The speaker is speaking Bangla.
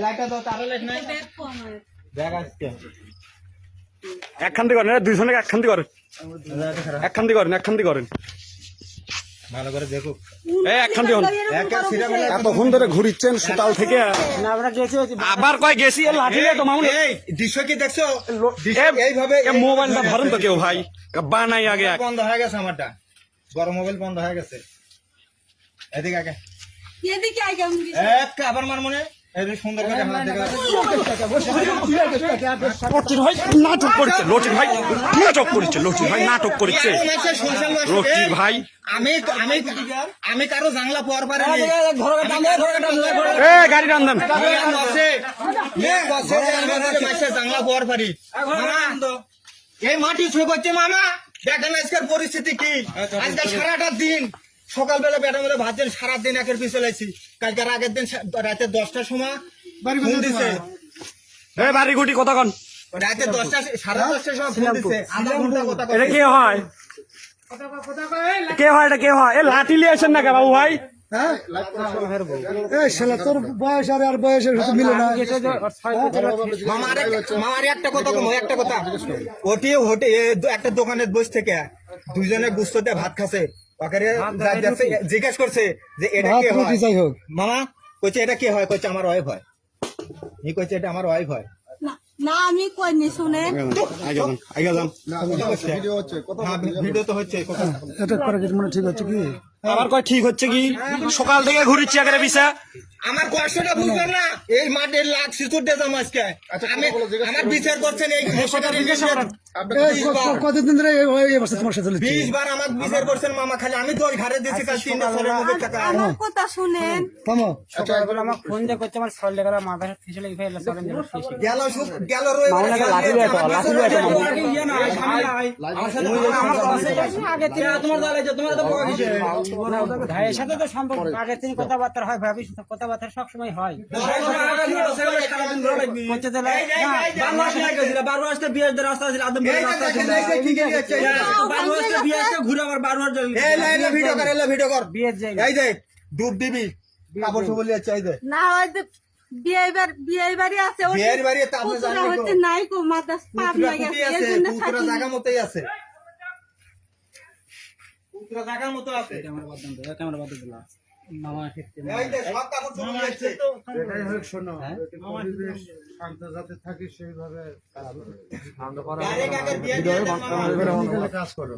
লাইটটা দাও তার লাইট নাই দেখ আজকে একখান্তি করেন দুইজনে একখান্তি করেন একখান্তি করেন ভালো করে দেখো একখান্তি হন এতক্ষণ ধরে ঘুরিচ্ছেন সকাল থেকে আবার কয় গেছি লাঠি তো মামুন দৃশ্য কি দেখছো এইভাবে মোবাইলটা ধরেন তো কেউ ভাই বানাই আগে বন্ধ হয়ে গেছে আমারটা গরম মোবাইল বন্ধ হয়ে গেছে এদিকে আগে আবার মার মনে সুন্দর করে নাটক করেছে লটির ভাই নাটক করেছে লটির ভাই আমি কারো জানলা পর পারে গাড়ি টান জানলা পর পারি এই মাটি ছুঁ করছে মামা দেখেন আজকের পরিস্থিতি কি আজকে সারাটা দিন সকালবেলা বেটার মধ্যে ভাবছেন সারাদিন একের পিছনে আছি কালকের আগের দিন রাতে 10টার সময় ফোন দিছে বাড়ি গুটি কথা কন রাতে 10টা 10:30টার সময় ফোন দিছে আধা ঘন্টা কথা এটা কে হয় এটা কে হয় লাঠি নিয়ে আসেন না কে বাবু ভাই তোর বয়স আর বয়সের মিলে না মামার একটা কথা একটা কথা ওটিও হোটে একটা দোকানের বসে থেকে দুইজনে গুস্ততে ভাত খাচ্ছে জিজ্ঞাসা করছে যে এটা কি হয় মামা কইছে এটা কি হয় কইছে আমার ওয়াইফ হয় কইছে এটা আমার ওয়াইফ হয় না আমি কইনি শুনেন ভিডিও তো হচ্ছে এটা করে মানে ঠিক হচ্ছে কি আবার কয় ঠিক হচ্ছে কি সকাল থেকে ঘুরিচ্ছি আগে পিছা আমার কষ্টটা বুঝবেন না এই মাঠের লাখ সিচুর দিতাম আজকে আমি আমার বিচার করছেন এই কতদিন ধরে এই অবস্থা তোমার সাথে 20 বার আমাকে বিচার করছেন মামা খালি আমি তো ওই ঘরে দিয়েছি কাল 3 বছরের মধ্যে টাকা আমার কথা শুনেন থামো আমার ফোন দিয়ে করছে আমার শরীর লেগে মাথা ফেসলে ফেলে সরেন গেল রবিবার আগে থেকে তোমার দালে যে তোমার তো বকা দিছে ভাইয়ের সাথে তো সম্পর্ক আগে থেকে কথাবার্তা হয় ভাবি কথাবার্তা সব সময় হয় করতে দিলে বারবার আসতে বিয়ের রাস্তা আছে আদম রাস্তা আছে বারবার আসতে বিয়ে আসতে ঘুরে আবার বারবার যাই ভিডিও কর বিয়ের জায়গা এই যে ডুব দিবি কাপড় সব বলি চাই দে না হয়তো বিয়ে বাড়ি আছে বিয়ের বাড়ি তো আপনি জানেন হচ্ছে নাই কো মাথা পাপ লাগে এজন্য পুরা জায়গা মতই আছে পুরা জায়গার মতো আছে ক্যামেরা বাদ দিলা মামা এই যে সব কাপড় সব যাচ্ছে এটাই হোক শোনো পরিবেশ শান্ত যাতে থাকে সেইভাবে কাজ করো